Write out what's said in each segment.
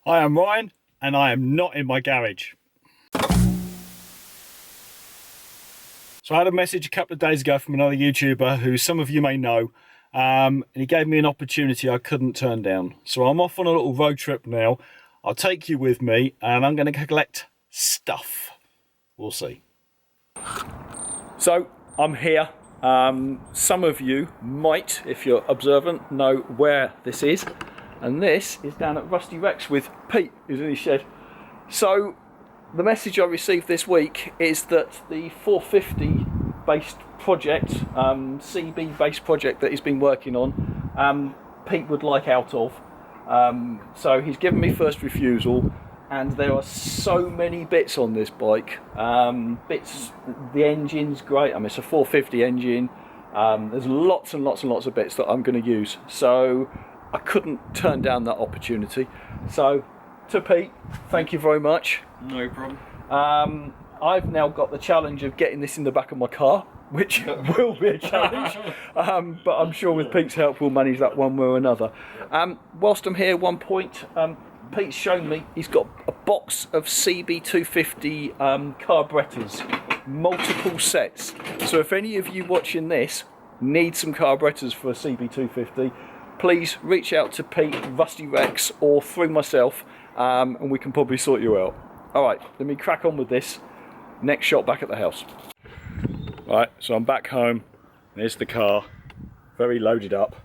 I am Ryan, and I am not in my garage. So I had a message a couple of days ago from another YouTuber who some of you may know, and he gave me an opportunity I couldn't turn down. So I'm off on a little road trip now. I'll take you with me, and I'm going to collect stuff. We'll see. So I'm here. Some of you might, if you're observant, know where this is. And this is down at Rusty Rex with Pete, who's in his shed. So the message I received this week is that the 450 based project, CB based project that he's been working on, Pete would like out of. So he's given me first refusal, and there are so many bits on this bike. The engine's great. I mean, it's a 450 engine. There's lots and lots and lots of bits that I'm going to use. So I couldn't turn down that opportunity. So to Pete, thank you very much. No problem. I've now got the challenge of getting this in the back of my car, which will be a challenge, but I'm sure with Pete's help we'll manage that one way or another. Whilst I'm here, one point, Pete's shown me he's got a box of CB250 carburetors, multiple sets. So if any of you watching this need some carburetors for a CB250, please reach out to Pete, Rusty Rex, or through myself, and we can probably sort you out. Alright, let me crack on with this. Next shot back at the house. Right, so I'm back home. There's the car, very loaded up.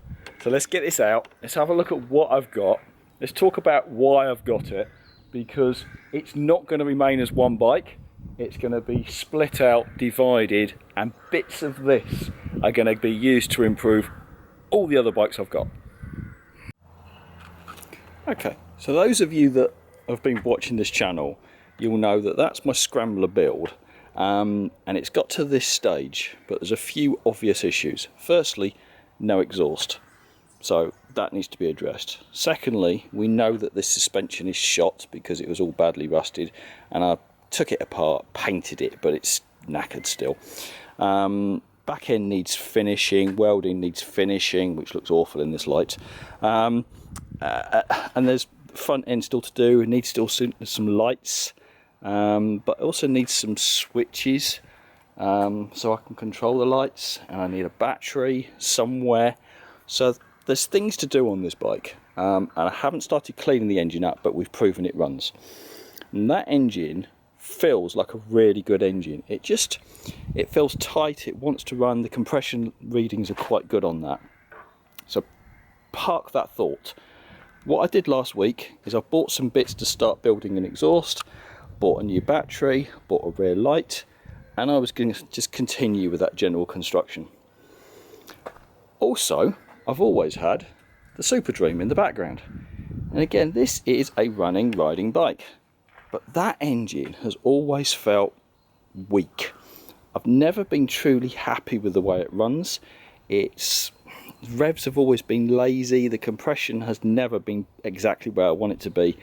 So let's get this out. Let's have a look at what I've got. Let's talk about why I've got it, because it's not going to remain as one bike. It's going to be split out, divided, and bits of this are going to be used to improve all the other bikes I've got. Okay, so those of you that have been watching this channel, you'll know that that's my scrambler build, and it's got to this stage, but there's a few obvious issues. Firstly, no exhaust, so that needs to be addressed. Secondly, we know that this suspension is shot because it was all badly rusted, and I took it apart, painted it, but it's knackered still. Back end needs finishing, welding needs finishing, which looks awful in this light, and there's front end still to do. It needs still some lights, but also needs some switches, so I can control the lights, and I need a battery somewhere. So there's things to do on this bike, and I haven't started cleaning the engine up, but we've proven it runs. And that engine feels like a really good engine. It feels tight, it wants to run. The compression readings are quite good on that. So park that thought. What I did last week is I bought some bits to start building an exhaust, bought a new battery, bought a rear light, and I was going to just continue with that general construction. Also, I've always had the Super Dream in the background. And again, this is a running, riding bike. But that engine has always felt weak. I've never been truly happy with the way it runs. Revs have always been lazy. The compression has never been exactly where I want it to be.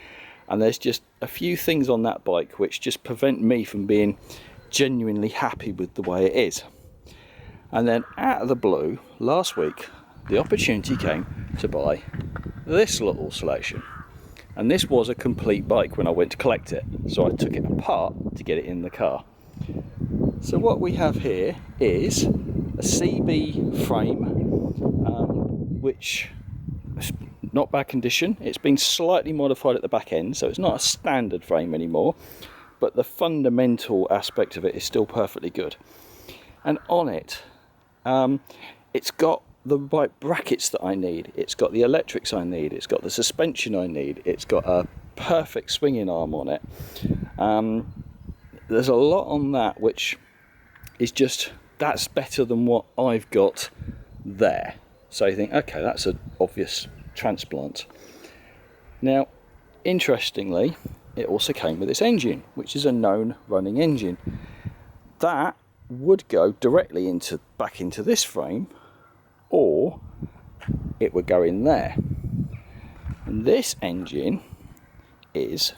And there's just a few things on that bike which just prevent me from being genuinely happy with the way it is. And then out of the blue, last week, the opportunity came to buy this little selection. And this was a complete bike when I went to collect it, so I took it apart to get it in the car. So what we have here is a CB frame, which is not bad condition. It's been slightly modified at the back end, so it's not a standard frame anymore, but the fundamental aspect of it is still perfectly good. And on it, it's got the right brackets that I need, it's got the electrics I need, it's got the suspension I need, it's got a perfect swinging arm on it. There's a lot on that which is just, that's better than what I've got there. So you think, okay, that's an obvious transplant. Now, interestingly, it also came with this engine, which is a known running engine. That would go directly back into this frame, or it would go in there. And this engine is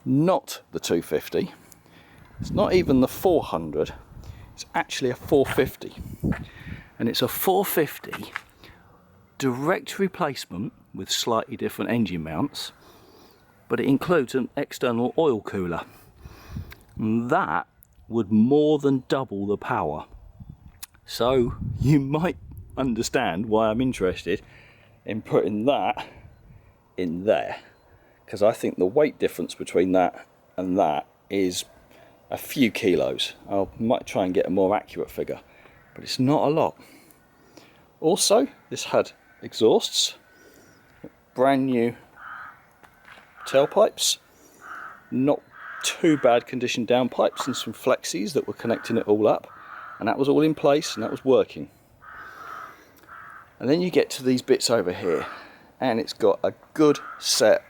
not the 250, it's not even the 400, it's actually a 450. And it's a 450 direct replacement with slightly different engine mounts, but it includes an external oil cooler. And that would more than double the power. So you might understand why I'm interested in putting that in there, because I think the weight difference between that and that is a few kilos. I might try and get a more accurate figure, but it's not a lot. Also, this had exhausts, brand new tailpipes, not too bad conditioned downpipes, and some flexies that were connecting it all up, and that was all in place and that was working. And then you get to these bits over here, and it's got a good set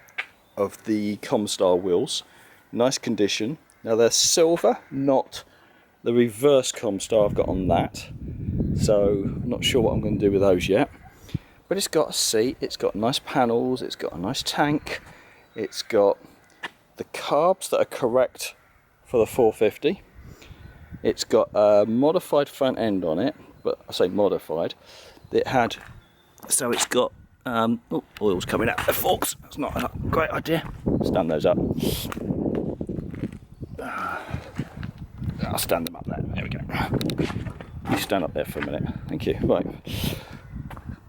of the Comstar wheels, nice condition. Now they're silver, not the reverse Comstar I've got on that, so I'm not sure what I'm going to do with those yet. But it's got a seat, it's got nice panels, it's got a nice tank, it's got the carbs that are correct for the 450. It's got a modified front end on it, but I say modified. It had, so it's got, oh, oil's coming out the forks. That's not a great idea. Stand those up. I'll stand them up there. There we go. You stand up there for a minute. Thank you. Right.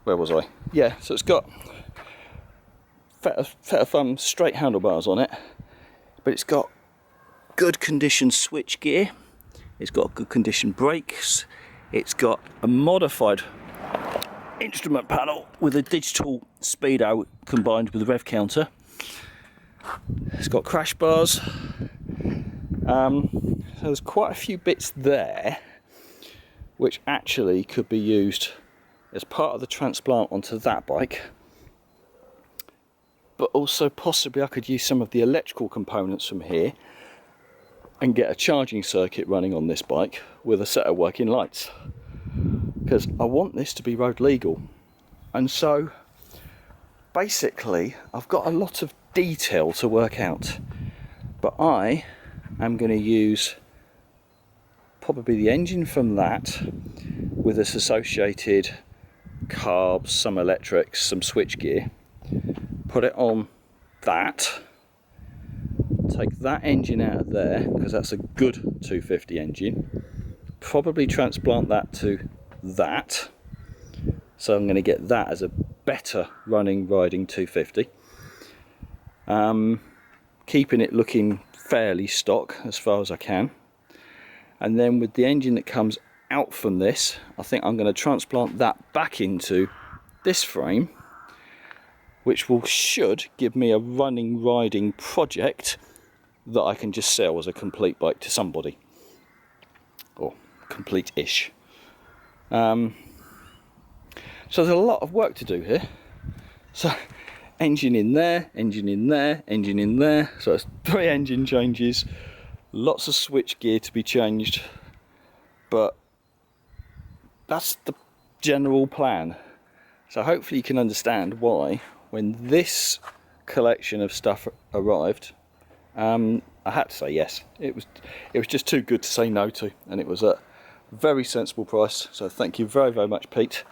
Where was I? Yeah, so it's got straight handlebars on it, but it's got good condition switch gear. It's got good condition brakes. It's got a modified instrument panel with a digital speedo combined with a rev counter. It's got crash bars. So there's quite a few bits there which actually could be used as part of the transplant onto that bike, but also possibly I could use some of the electrical components from here and get a charging circuit running on this bike with a set of working lights, because I want this to be road legal. And so basically I've got a lot of detail to work out, but I am going to use probably the engine from that with its associated carbs, some electrics, some switch gear, put it on that, take that engine out of there because that's a good 250 engine, probably transplant that to that, so I'm going to get that as a better running riding 250, keeping it looking fairly stock as far as I can. And then with the engine that comes out from this, I think I'm going to transplant that back into this frame, which should give me a running riding project that I can just sell as a complete bike to somebody, or complete-ish. So there's a lot of work to do here. So engine in there, engine in there, engine in there. So it's 3 engine changes, lots of switch gear to be changed, but that's the general plan. So hopefully you can understand why, when this collection of stuff arrived, I had to say yes. It was just too good to say no to, and it was a very sensible price. So thank you very, very much, Pete.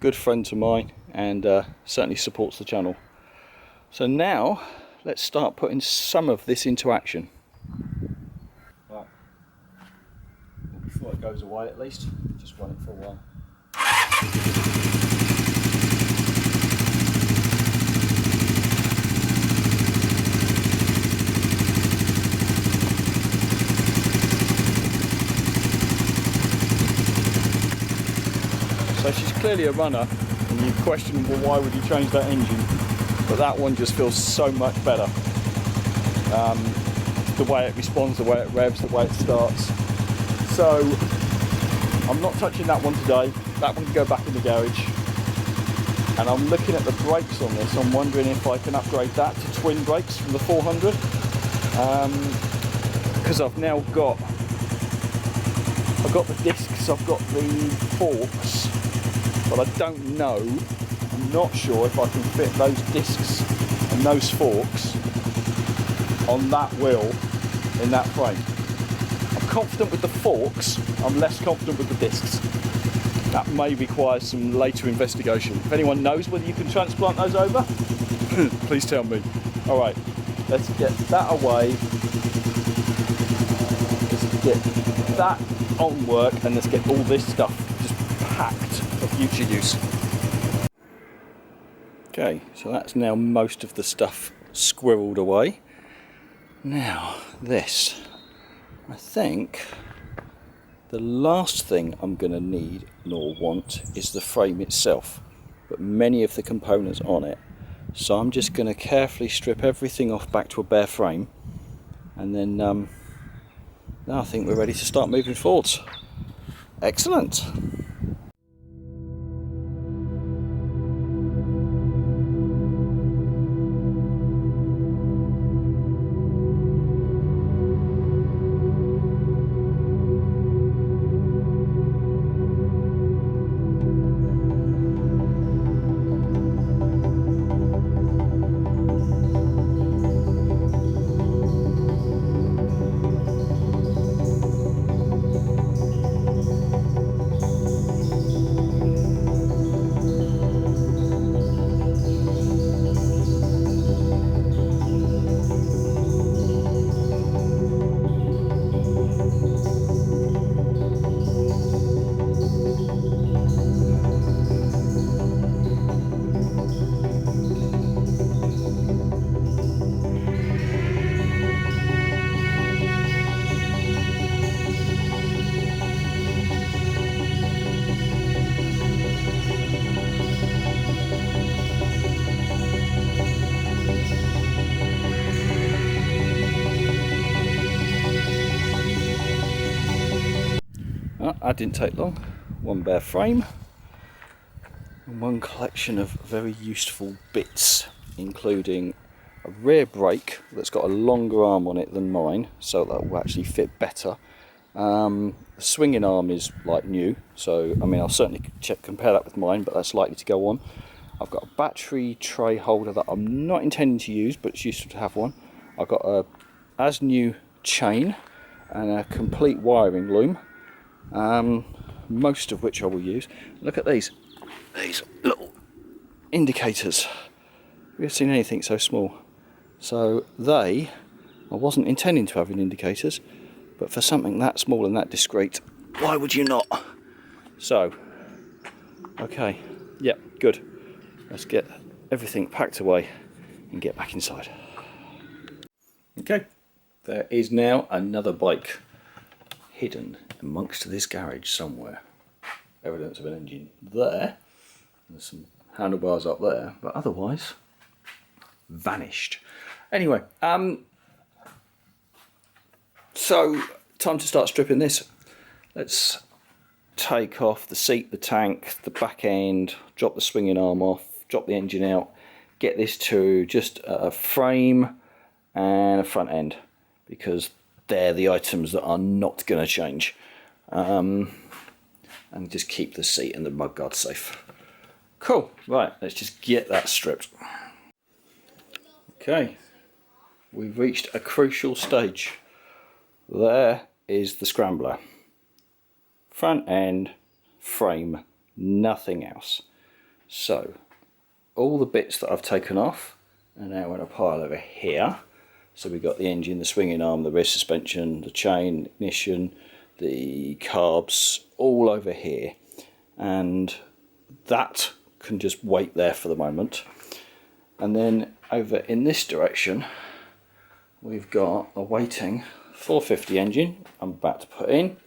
Good friend to mine, and certainly supports the channel. So now let's start putting some of this into action. Right. Before it goes away, at least just run it for a while. So she's clearly a runner, and you question, well, why would you change that engine? But that one just feels so much better. The way it responds, the way it revs, the way it starts. So I'm not touching that one today. That one can go back in the garage. And I'm looking at the brakes on this. I'm wondering if I can upgrade that to twin brakes from the 400. Because I've now got the discs, I've got the forks, but I don't know, I'm not sure if I can fit those discs and those forks on that wheel in that frame. I'm confident with the forks, I'm less confident with the discs. That may require some later investigation. If anyone knows whether you can transplant those over, please tell me. All right, let's get that away. Let's get that on work, and let's get all this stuff just packed for future use. Okay, so that's now most of the stuff squirreled away. Now this, I think the last thing I'm going to need nor want is the frame itself, but many of the components on it. So I'm just going to carefully strip everything off back to a bare frame, and then now I think we're ready to start moving forwards. Excellent. That didn't take long. One bare frame and one collection of very useful bits, including a rear brake that's got a longer arm on it than mine, so that will actually fit better. The swinging arm is like new, so I mean I'll certainly compare that with mine, but that's likely to go on. I've got a battery tray holder that I'm not intending to use, but it's useful to have one. I've got a as new chain and a complete wiring loom, most of which I will use. Look at these little indicators. We've seen anything so small. So I wasn't intending to have indicators, but for something that small and that discreet, why would you not? So, okay, yep, good. Let's get everything packed away and get back inside. Okay, there is now another bike hidden amongst this garage somewhere. Evidence of an engine there. There's some handlebars up there, but otherwise vanished. Anyway, so time to start stripping this. Let's take off the seat, the tank, the back end, drop the swinging arm off, drop the engine out, get this to just a frame and a front end, because they're the items that are not going to change, and just keep the seat and the mudguard safe. Cool, right, let's just get that stripped. Okay, we've reached a crucial stage. There is the scrambler. Front end, frame, nothing else. So all the bits that I've taken off are now in a pile over here. So we've got the engine, the swinging arm, the rear suspension, the chain, ignition, the carbs, all over here. And that can just wait there for the moment. And then over in this direction, we've got a waiting 450 engine I'm about to put in.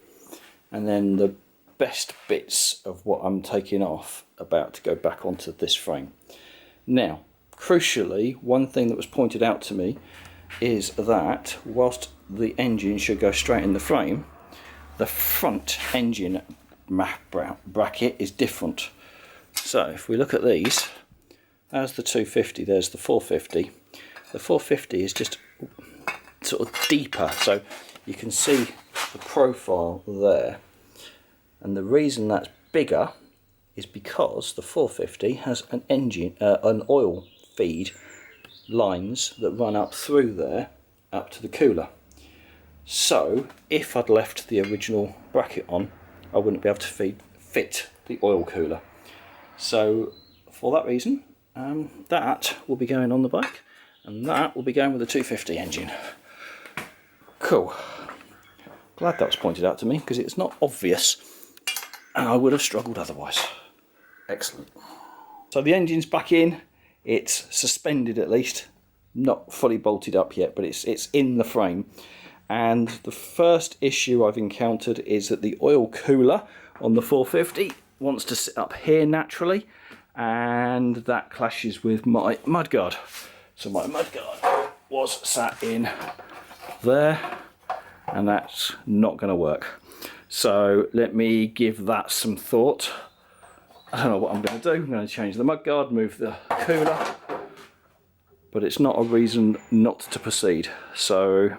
And then the best bits of what I'm taking off about to go back onto this frame. Now, crucially, one thing that was pointed out to me is that whilst the engine should go straight in the frame, the front engine bracket is different. So if we look at these, there's the 250, there's the 450. The 450 is just sort of deeper, so you can see the profile there. And the reason that's bigger is because the 450 has an engine, an oil feed lines that run up through there up to the cooler. So if I'd left the original bracket on, I wouldn't be able to fit the oil cooler. So for that reason, that will be going on the bike, and that will be going with the 250 engine. Cool. Glad that was pointed out to me, because it's not obvious and I would have struggled otherwise. Excellent. So the engine's back in, it's suspended at least, not fully bolted up yet, but it's in the frame. And the first issue I've encountered is that the oil cooler on the 450 wants to sit up here naturally, and that clashes with my mudguard. So my mudguard was sat in there, and that's not going to work. So let me give that some thought. I don't know what I'm going to do. I'm going to change the mudguard, move the cooler, but it's not a reason not to proceed. So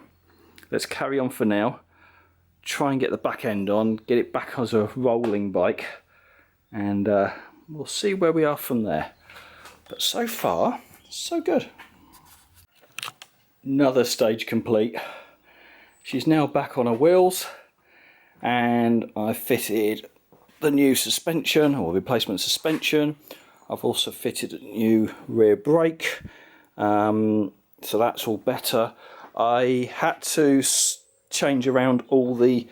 let's carry on for now, try and get the back end on, get it back as a rolling bike, and we'll see where we are from there. But so far, so good. Another stage complete. She's now back on her wheels, and I fitted the new suspension, or replacement suspension. I've also fitted a new rear brake, so that's all better. I had to change around all the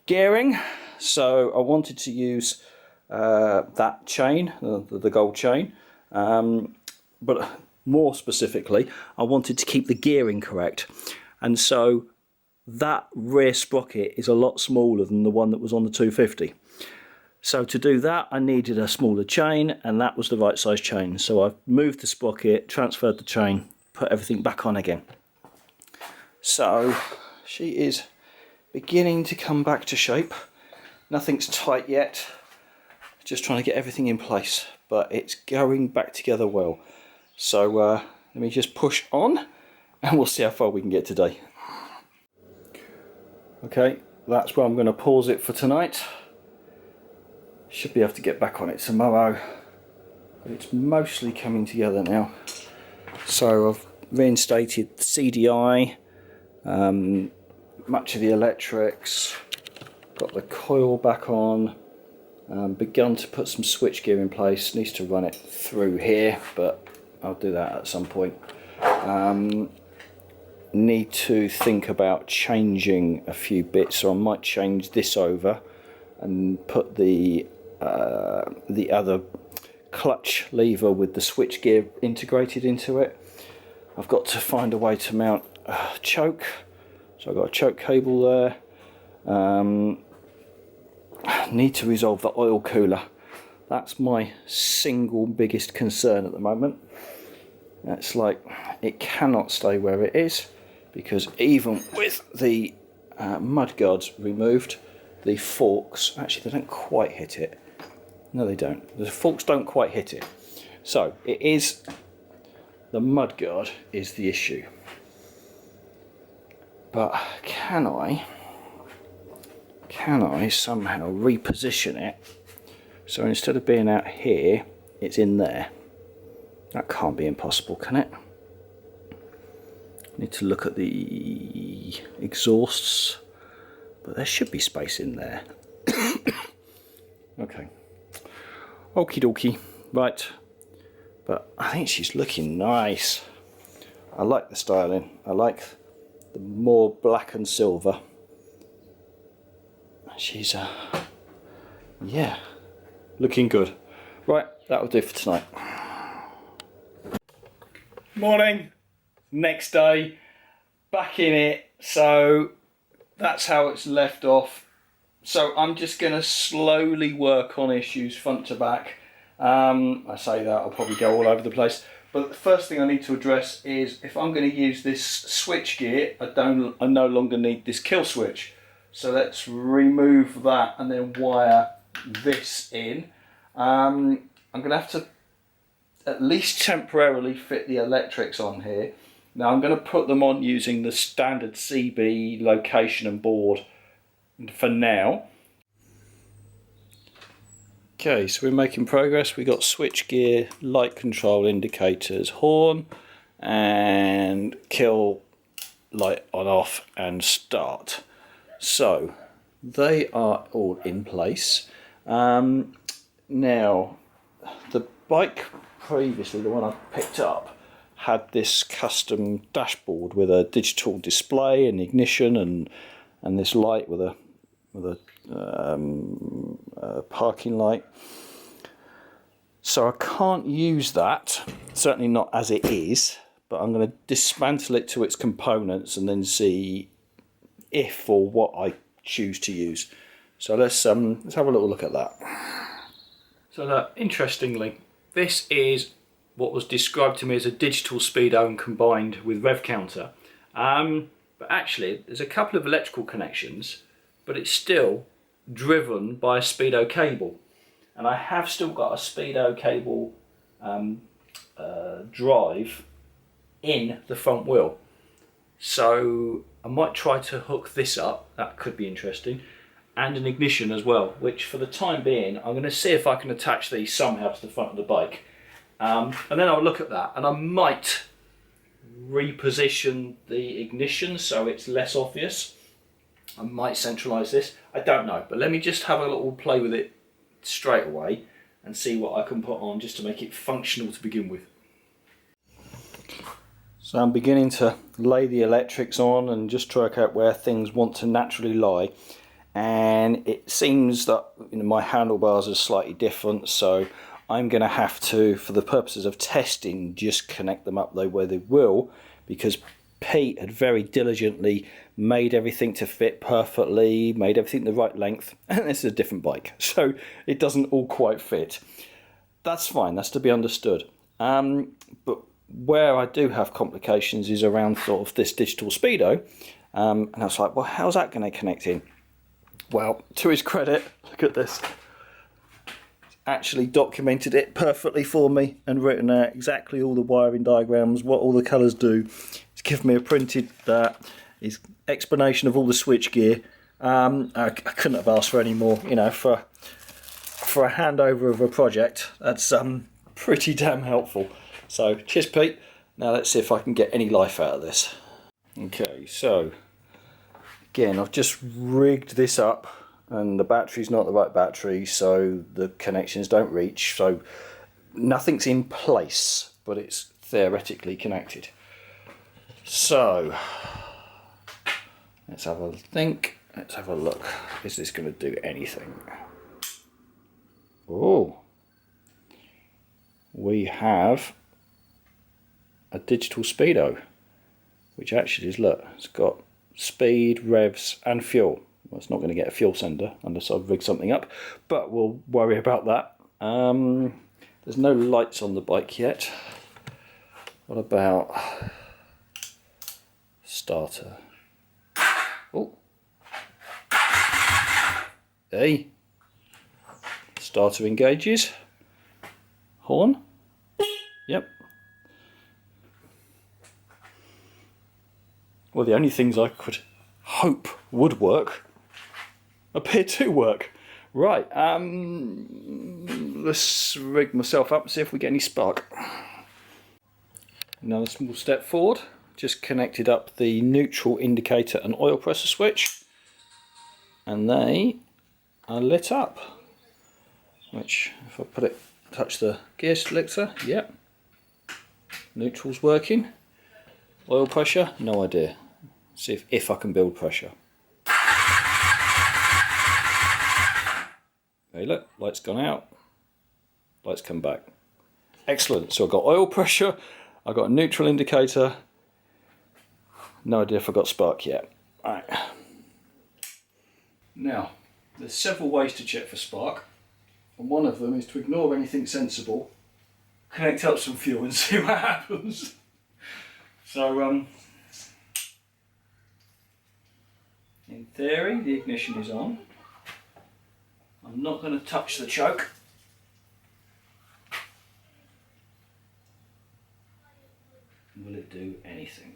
gearing, so I wanted to use that chain, the gold chain, but more specifically I wanted to keep the gearing correct, and so that rear sprocket is a lot smaller than the one that was on the 250. So to do that I needed a smaller chain, and that was the right size chain. So I've moved the sprocket, transferred the chain, put everything back on again. So she is beginning to come back to shape. Nothing's tight yet, just trying to get everything in place, but it's going back together well. So let me just push on and we'll see how far we can get today. Okay, that's where I'm going to pause it for tonight. Should be able to get back on it tomorrow, but it's mostly coming together now. So I've reinstated the CDI, much of the electrics, got the coil back on, begun to put some switchgear in place. Needs to run it through here, but I'll do that at some point. Need to think about changing a few bits, so I might change this over and put the other clutch lever with the switchgear integrated into it. I've got to find a way to mount a choke, so I've got a choke cable there. Need to resolve the oil cooler. That's my single biggest concern at the moment. It's like it cannot stay where it is, because even with the mudguards removed, the forks, actually they don't quite hit it. No, they don't. The forks don't quite hit it. So it is, the mudguard is the issue. But can I somehow reposition it so instead of being out here, it's in there? That can't be impossible, can it? Need to look at the exhausts, but there should be space in there. Okay. Okie dokie. Right. But I think she's looking nice. I like the styling. I like the more black and silver. She's yeah, looking good. Right, that'll do for tonight. Morning, next day, back in it. So that's how it's left off. So I'm just going to slowly work on issues front to back. I say that, I'll probably go all over the place. But the first thing I need to address is if I'm going to use this switch gear, I no longer need this kill switch. So let's remove that and then wire this in. I'm going to have to at least temporarily fit the electrics on here. Now I'm going to put them on using the standard CB location and board for now. Okay, so we're making progress. We got switch gear, light control indicators, horn, and kill light on off and start. So they are all in place. Now the bike previously, the one I picked up, had this custom dashboard with a digital display and ignition and this light with a parking light. So I can't use that, certainly not as it is, but I'm going to dismantle it to its components and then see if or what I choose to use. So let's have a little look at that. So interestingly, this is what was described to me as a digital speedo and combined with rev counter. But actually, there's a couple of electrical connections, but it's still driven by a speedo cable. And I have still got a speedo cable drive in the front wheel. So I might try to hook this up, that could be interesting, and an ignition as well, which for the time being, I'm going to see if I can attach these somehow to the front of the bike. And then I'll look at that, and I might reposition the ignition so it's less obvious. I might centralise this, I don't know, but let me just have a little play with it straight away and see what I can put on just to make it functional to begin with. So I'm beginning to lay the electrics on and just work out where things want to naturally lie, and it seems that my handlebars are slightly different, so I'm going to have to, for the purposes of testing, just connect them up where they will, because Pete had very diligently made everything to fit perfectly, made everything the right length, and this is a different bike, so it doesn't all quite fit. That's fine, that's to be understood. But where I do have complications is around sort of this digital speedo, and I was like, well, how's that going to connect in? Well, to his credit, look at this. Actually documented it perfectly for me and written out exactly all the wiring diagrams, what all the colours do. He's given me a printed his explanation of all the switch gear. I couldn't have asked for any more, for a handover of a project. That's pretty damn helpful. So cheers, Pete. Now let's see if I can get any life out of this. Okay, so again, I've just rigged this up, and the battery's not the right battery, so the connections don't reach, so nothing's in place, but it's theoretically connected. So let's have a think, let's have a look. Is this going to do anything? Oh, we have a digital speedo, which actually is, look, it's got speed, revs and fuel. Well, it's not going to get a fuel sender unless I've rigged something up, but we'll worry about that. There's no lights on the bike yet. What about starter? Oh, hey, starter engages. Horn. Yep. Well, the only things I could hope would work appear to work. Right, let's rig myself up and see if we get any spark. Another small step forward, just connected up the neutral indicator and oil pressure switch, and they are lit up. Which, if I touch the gear selector, yep, neutral's working. Oil pressure, no idea. See if I can build pressure. Hey, look, light's gone out, light's come back. Excellent, so I've got oil pressure, I've got a neutral indicator, no idea if I've got spark yet. Right. Now, there's several ways to check for spark, and one of them is to ignore anything sensible, connect up some fuel and see what happens. So, in theory, the ignition is on. I'm not going to touch the choke. Will it do anything?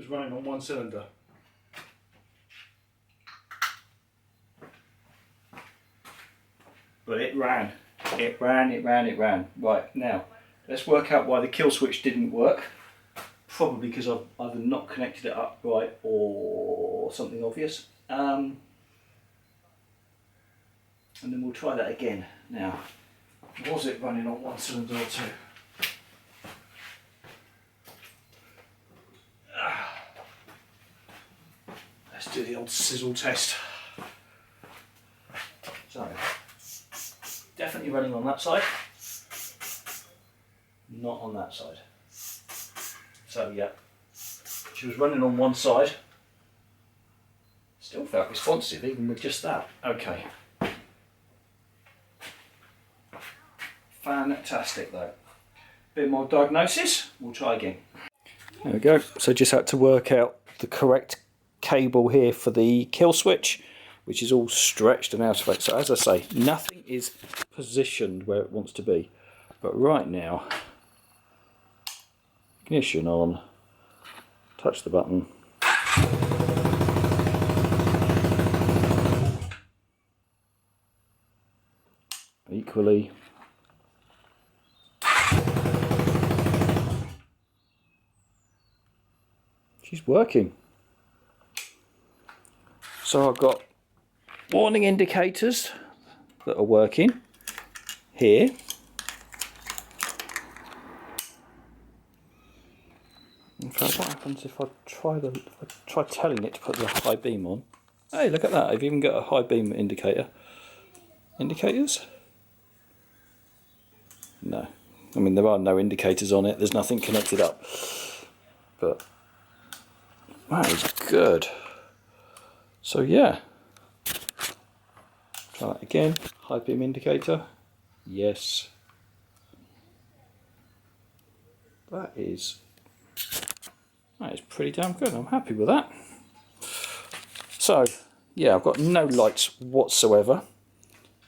was running on one cylinder. But it ran. It ran. Right, now, let's work out why the kill switch didn't work. Probably because I've either not connected it up right or something obvious. And then we'll try that again. Now, was it running on one cylinder or two? Let's do the old sizzle test. So, definitely running on that side, not on that side. So yeah, she was running on one side, still felt responsive even with just that. Okay. Fantastic though. Bit more diagnosis, we'll try again. There we go, so just had to work out the correct cable here for the kill switch, which is all stretched and out of it. So as I say, nothing is positioned where it wants to be. But right now, ignition on, touch the button. Equally. She's working. So I've got warning indicators that are working here. In fact, what happens if I try telling it to put the high beam on? Hey, look at that! I've even got a high beam indicator. Indicators? No, I mean there are no indicators on it. There's nothing connected up. But that is good. So yeah. Try that again. High beam indicator. Yes. That is pretty damn good. I'm happy with that. So yeah, I've got no lights whatsoever.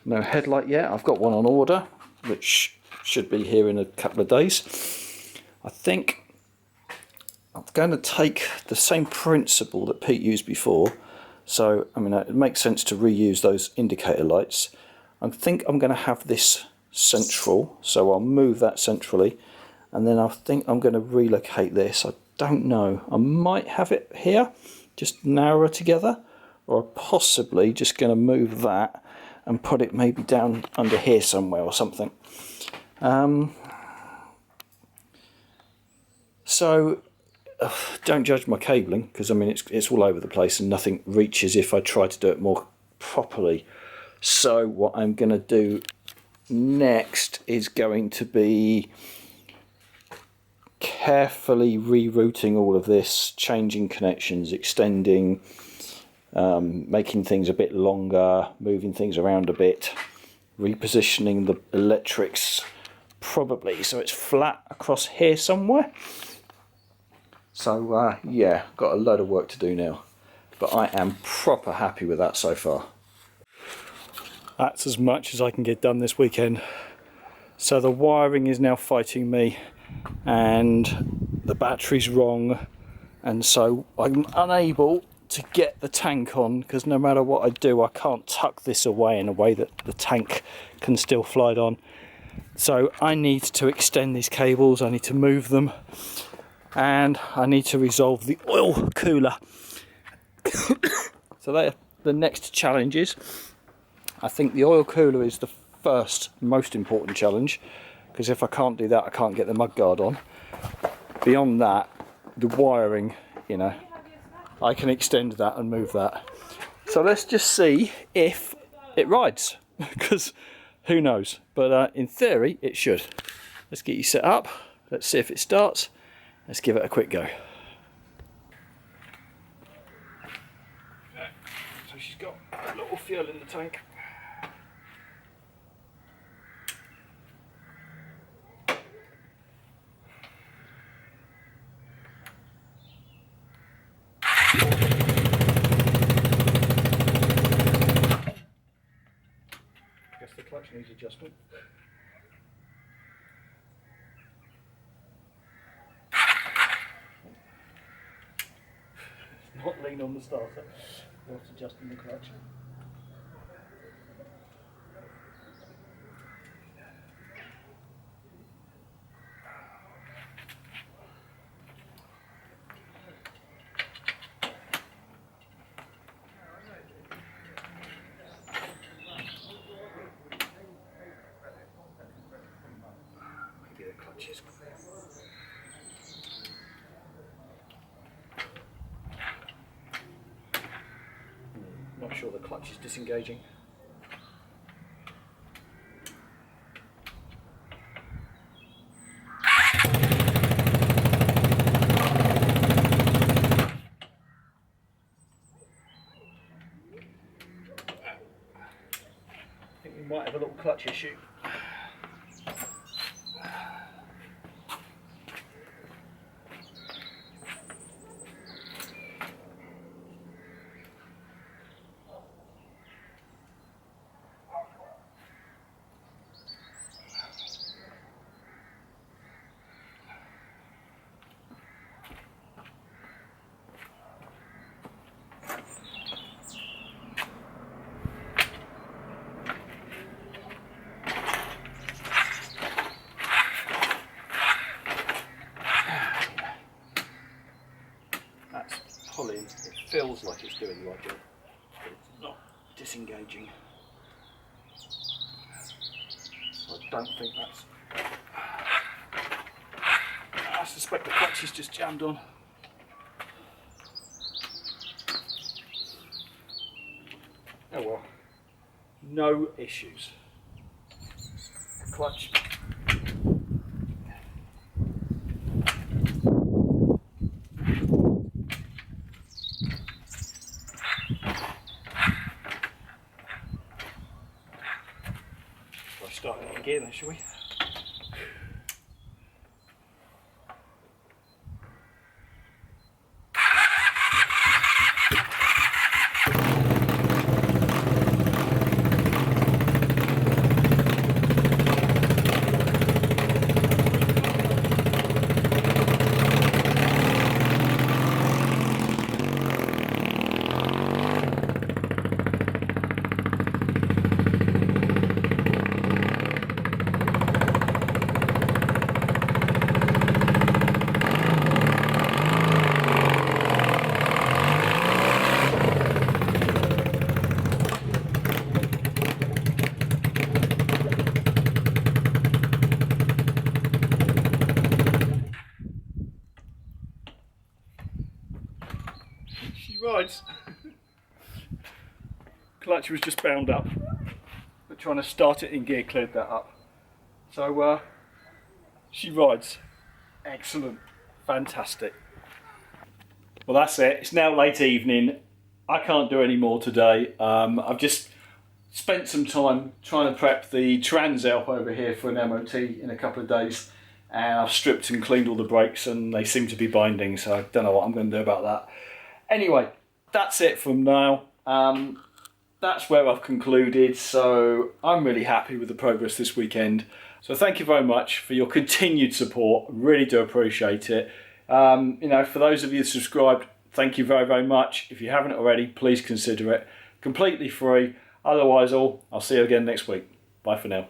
No headlight yet. I've got one on order, which should be here in a couple of days. I think I'm going to take the same principle that Pete used before. So, I mean, it makes sense to reuse those indicator lights. I think I'm going to have this central, so I'll move that centrally, and then I think I'm going to relocate this. I don't know. I might have it here, just narrower together, or possibly just going to move that and put it maybe down under here somewhere or something. So don't judge my cabling, because I mean it's all over the place and nothing reaches if I try to do it more properly. So what I'm going to do next is going to be carefully rerouting all of this, changing connections, extending, making things a bit longer, moving things around a bit, repositioning the electrics probably so it's flat across here somewhere. So yeah, got a load of work to do now, but I am proper happy with that so far. That's as much as I can get done this weekend. So the wiring is now fighting me and the battery's wrong, and so I'm unable to get the tank on, because no matter what I do I can't tuck this away in a way that the tank can still slide on. So I need to extend these cables, I need to move them, and I need to resolve the oil cooler. So they're the next challenges. I think the oil cooler is the first most important challenge, because if I can't do that I can't get the mudguard on. Beyond that, the wiring, you know, I can extend that and move that. So let's just see if it rides, because who knows, but in theory it should. Let's get you set up, let's see if it starts, let's give it a quick go. Okay, so she's got a little fuel in the tank. Guess the clutch needs adjustment. clean on the starter whilst adjusting the clutch. Maybe the clutch is clear. Not sure the clutch is disengaging. I think we might have a little clutch issue. Pulling, it feels like it's doing the right job, but it's not disengaging. I don't think that's... I suspect the clutch is just jammed on. Oh well, no issues. Clutch. Start it again then, shall we? Rides. Clutch was just bound up, but trying to start it in gear cleared that up. So she rides. Excellent. Fantastic. Well, that's it. It's now late evening. I can't do any more today. I've just spent some time trying to prep the Transalp over here for an MOT in a couple of days, and I've stripped and cleaned all the brakes and they seem to be binding, so I don't know what I'm going to do about that. Anyway, that's it from now. That's where I've concluded, so I'm really happy with the progress this weekend. So thank you very much for your continued support. Really do appreciate it. You know, for those of you subscribed, thank you very, very much. If you haven't already, please consider it. Completely free. Otherwise, I'll see you again next week. Bye for now.